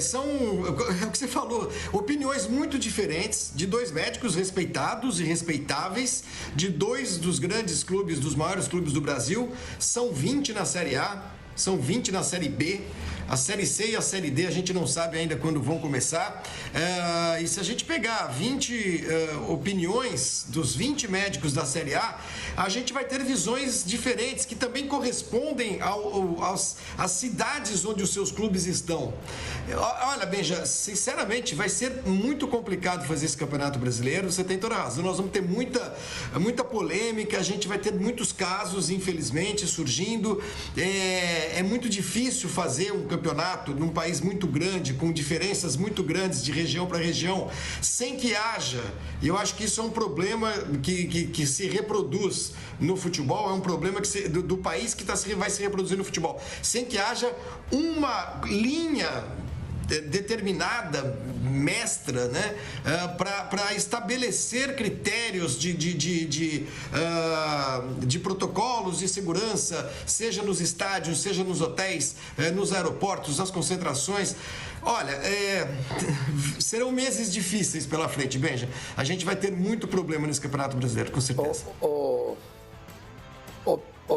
são, é o que você falou, opiniões muito diferentes de dois médicos respeitados e respeitáveis, de dois dos grandes clubes, dos maiores clubes do Brasil. São 20 na Série A, são 20 na Série B. A Série C e a Série D a gente não sabe ainda quando vão começar. E se a gente pegar 20 opiniões dos 20 médicos da Série A, a gente vai ter visões diferentes que também correspondem às cidades onde os seus clubes estão. Olha, Benja, sinceramente, vai ser muito complicado fazer esse Campeonato Brasileiro. Você tem toda a razão. Nós vamos ter muita polêmica, a gente vai ter muitos casos, infelizmente, surgindo. É muito difícil fazer um campeonato num país muito grande, com diferenças muito grandes de região para região, sem que haja, e eu acho que isso é um problema que se reproduz no futebol, é um problema do país que vai se reproduzir no futebol, sem que haja uma linha determinada, mestra, né, para estabelecer critérios de protocolos de segurança, seja nos estádios, seja nos hotéis, nos aeroportos, nas concentrações. Olha, serão meses difíceis pela frente, Benja. A gente vai ter muito problema nesse Campeonato Brasileiro, com certeza.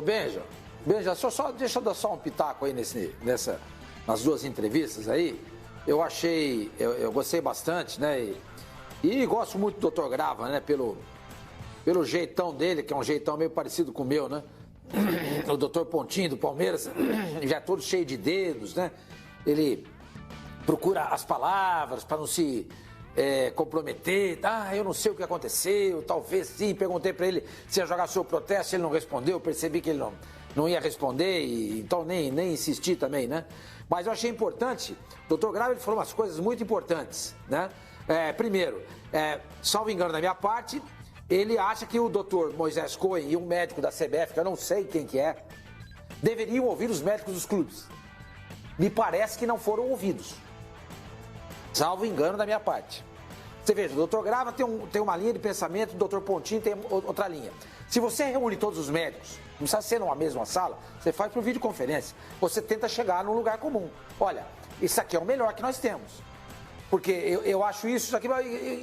Benja, deixa eu dar só um pitaco aí nas duas entrevistas aí. Eu gostei bastante, né? E gosto muito do Dr. Grava, né? Pelo jeitão dele, que é um jeitão meio parecido com o meu, né? O Dr. Pontinho do Palmeiras, já é todo cheio de dedos, né? Ele procura as palavras para não se comprometer. Eu não sei o que aconteceu, talvez sim. Perguntei para ele se ia jogar seu protesto, ele não respondeu. Percebi que ele não ia responder, então nem insisti também, né? Mas eu achei importante, o Dr. Grava ele falou umas coisas muito importantes, né? Primeiro, salvo engano da minha parte, ele acha que o Dr. Moisés Cohen e um médico da CBF, que eu não sei quem que é, deveriam ouvir os médicos dos clubes. Me parece que não foram ouvidos. Salvo engano da minha parte. Você veja, o Dr. Grava tem uma linha de pensamento, o Dr. Pontinho tem outra linha. Se você reúne todos os médicos, não precisa ser numa mesma sala, você faz por videoconferência. Você tenta chegar num lugar comum. Olha, isso aqui é o melhor que nós temos. Porque eu acho isso aqui,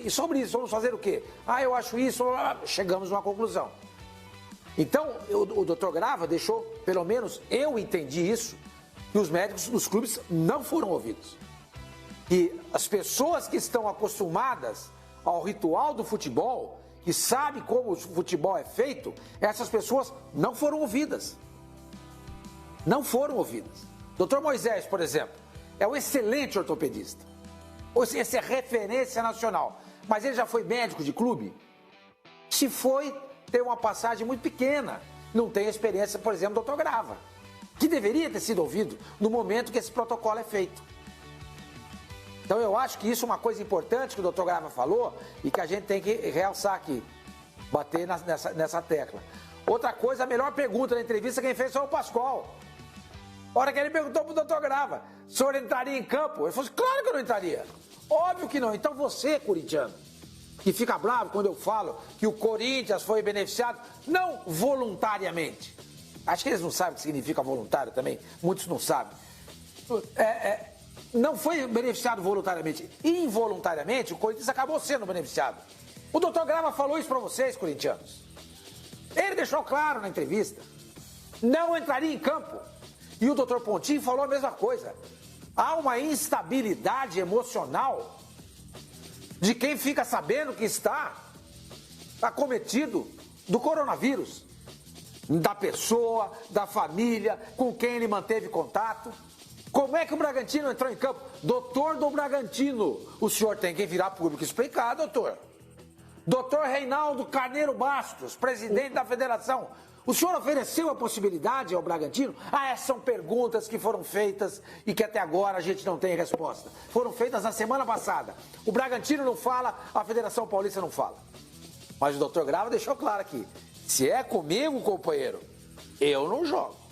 e sobre isso, vamos fazer o quê? Eu acho isso, chegamos a uma conclusão. Então, o Dr. Grava deixou, pelo menos eu entendi isso, que os médicos dos clubes não foram ouvidos. Que as pessoas que estão acostumadas ao ritual do futebol, que sabem como o futebol é feito, essas pessoas não foram ouvidas. Não foram ouvidas. Dr. Moisés, por exemplo, é um excelente ortopedista. Essa é referência nacional. Mas ele já foi médico de clube? Se foi, tem uma passagem muito pequena. Não tem experiência, por exemplo, do Dr. Grava, que deveria ter sido ouvido no momento que esse protocolo é feito. Então eu acho que isso é uma coisa importante que o Dr. Grava falou e que a gente tem que realçar aqui, bater nessa tecla. Outra coisa, a melhor pergunta da entrevista quem fez foi o Pascoal. A hora que ele perguntou pro Dr. Grava, o senhor entraria em campo? Ele falou assim, claro que eu não entraria. Óbvio que não. Então você, corintiano, que fica bravo quando eu falo que o Corinthians foi beneficiado, não voluntariamente. Acho que eles não sabem o que significa voluntário também, muitos não sabem. Não foi beneficiado voluntariamente. Involuntariamente, o Corinthians acabou sendo beneficiado. O Dr. Grava falou isso para vocês, corintianos. Ele deixou claro na entrevista. Não entraria em campo. E o Dr. Pontinho falou a mesma coisa. Há uma instabilidade emocional de quem fica sabendo que está acometido do coronavírus. Da pessoa, da família, com quem ele manteve contato. Como é que o Bragantino entrou em campo? Doutor do Bragantino, o senhor tem que virar público explicar, doutor. Doutor Reinaldo Carneiro Bastos, presidente da federação, o senhor ofereceu a possibilidade ao Bragantino? Essas são perguntas que foram feitas e que até agora a gente não tem resposta. Foram feitas na semana passada. O Bragantino não fala, a Federação Paulista não fala. Mas o doutor Grava deixou claro aqui, se é comigo, companheiro, eu não jogo.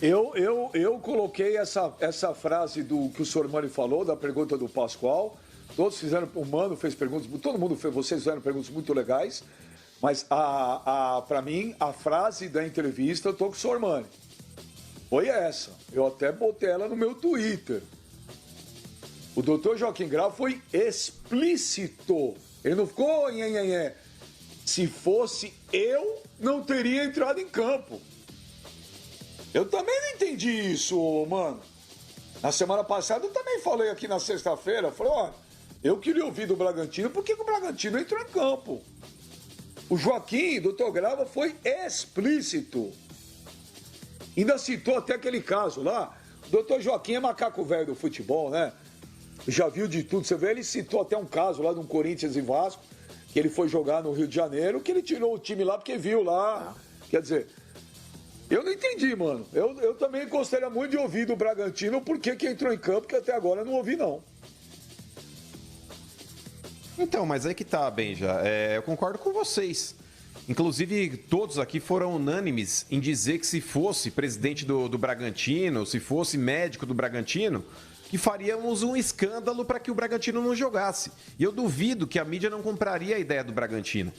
Eu coloquei essa frase do que o senhor Mani falou, da pergunta do Pascoal. Todos fizeram, o Mano fez perguntas, todo mundo fez, vocês fizeram perguntas muito legais. Mas, para mim, a frase da entrevista, eu tô com o senhor Mani. foi essa. Eu até botei ela no meu Twitter. O doutor Joaquim Grau foi explícito. Ele não ficou nhenhenhé. Se fosse eu, não teria entrado em campo. Eu também não entendi isso, mano. Na semana passada eu também falei aqui na sexta-feira. Falei, ó, eu queria ouvir do Bragantino, por que o Bragantino entrou em campo? O Joaquim, doutor Grava, foi explícito. Ainda citou até aquele caso lá. O doutor Joaquim é macaco velho do futebol, né? Já viu de tudo. Você vê, ele citou até um caso lá de um Corinthians e Vasco, que ele foi jogar no Rio de Janeiro, que ele tirou o time lá porque viu lá. Quer dizer, eu não entendi, mano. Eu também gostaria muito de ouvir do Bragantino por que entrou em campo, que até agora eu não ouvi, não. Então, mas aí que tá, Benja. Eu concordo com vocês. Inclusive, todos aqui foram unânimes em dizer que se fosse presidente do Bragantino, se fosse médico do Bragantino, que faríamos um escândalo para que o Bragantino não jogasse. E eu duvido que a mídia não compraria a ideia do Bragantino.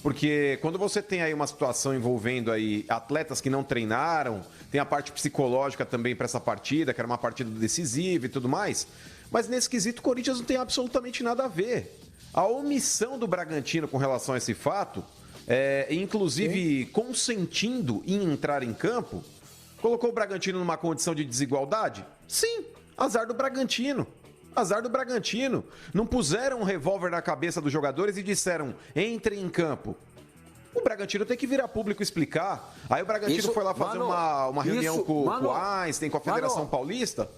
Porque quando você tem aí uma situação envolvendo aí atletas que não treinaram, tem a parte psicológica também para essa partida, que era uma partida decisiva e tudo mais, mas nesse quesito o Corinthians não tem absolutamente nada a ver. A omissão do Bragantino com relação a esse fato, inclusive consentindo em entrar em campo, colocou o Bragantino numa condição de desigualdade? Sim, azar do Bragantino. Azar do Bragantino. Não puseram um revólver na cabeça dos jogadores e disseram, entrem em campo. O Bragantino tem que vir a público explicar. Aí o Bragantino foi lá fazer uma reunião com o Einstein, com a Federação Paulista.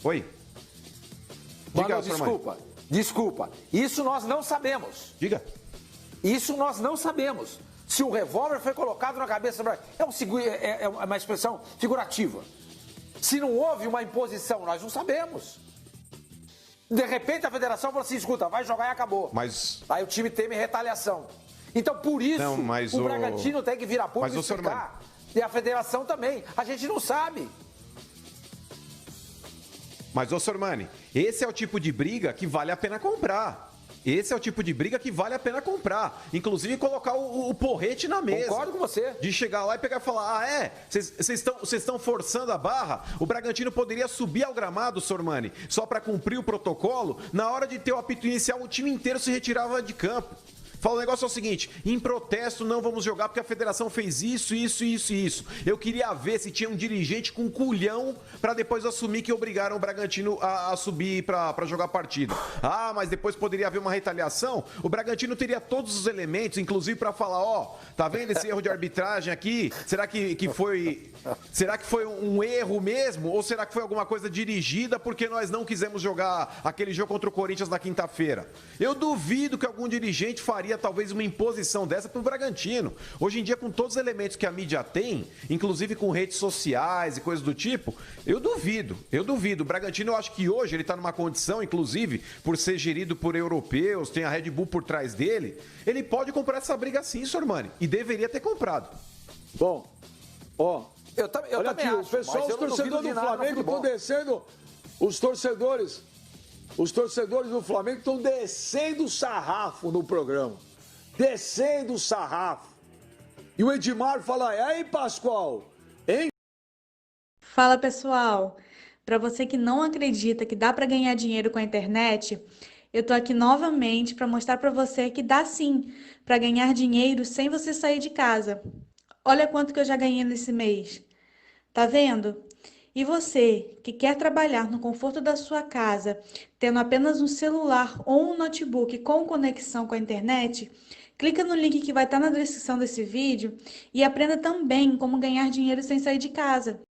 Oi? Diga, Desculpa. Isso nós não sabemos. Diga. Isso nós não sabemos. Se o revólver foi colocado na cabeça do Bragantino. É uma expressão figurativa. Se não houve uma imposição, nós não sabemos. De repente a federação falou assim, escuta, vai jogar e acabou. Mas... Aí o time teme retaliação. Então, por isso, o Bragantino tem que vir a público e explicar. E a federação também. A gente não sabe. Mas, ô Sormani, esse é o tipo de briga que vale a pena comprar. Esse é o tipo de briga que vale a pena comprar. Inclusive, colocar o porrete na mesa. Concordo com você. De chegar lá e pegar e falar, vocês estão forçando a barra? O Bragantino poderia subir ao gramado, Sormani, só para cumprir o protocolo. Na hora de ter o apito inicial, o time inteiro se retirava de campo. Fala, o negócio é o seguinte, em protesto não vamos jogar porque a federação fez isso. Eu queria ver se tinha um dirigente com culhão para depois assumir que obrigaram o Bragantino a subir para jogar a partida. Ah, mas depois poderia haver uma retaliação? O Bragantino teria todos os elementos, inclusive para falar, tá vendo esse erro de arbitragem aqui? Será que foi um erro mesmo? Ou será que foi alguma coisa dirigida porque nós não quisemos jogar aquele jogo contra o Corinthians na quinta-feira? Eu duvido que algum dirigente faria talvez uma imposição dessa para o Bragantino. Hoje em dia, com todos os elementos que a mídia tem, inclusive com redes sociais e coisas do tipo, eu duvido. O Bragantino, eu acho que hoje ele está numa condição, inclusive, por ser gerido por europeus, tem a Red Bull por trás dele, ele pode comprar essa briga sim, Sormani, e deveria ter comprado. Bom, eu olha também aqui, acho, o pessoal, os torcedores do Flamengo estão descendo, os torcedores do Flamengo estão descendo o sarrafo no programa. Descendo o sarrafo. E o Edmar fala, aí, Pascoal, hein? Fala, pessoal. Para você que não acredita que dá para ganhar dinheiro com a internet, eu tô aqui novamente para mostrar para você que dá sim para ganhar dinheiro sem você sair de casa. Olha quanto que eu já ganhei nesse mês. Tá vendo? E você, que quer trabalhar no conforto da sua casa, tendo apenas um celular ou um notebook com conexão com a internet, clica no link que vai estar na descrição desse vídeo e aprenda também como ganhar dinheiro sem sair de casa.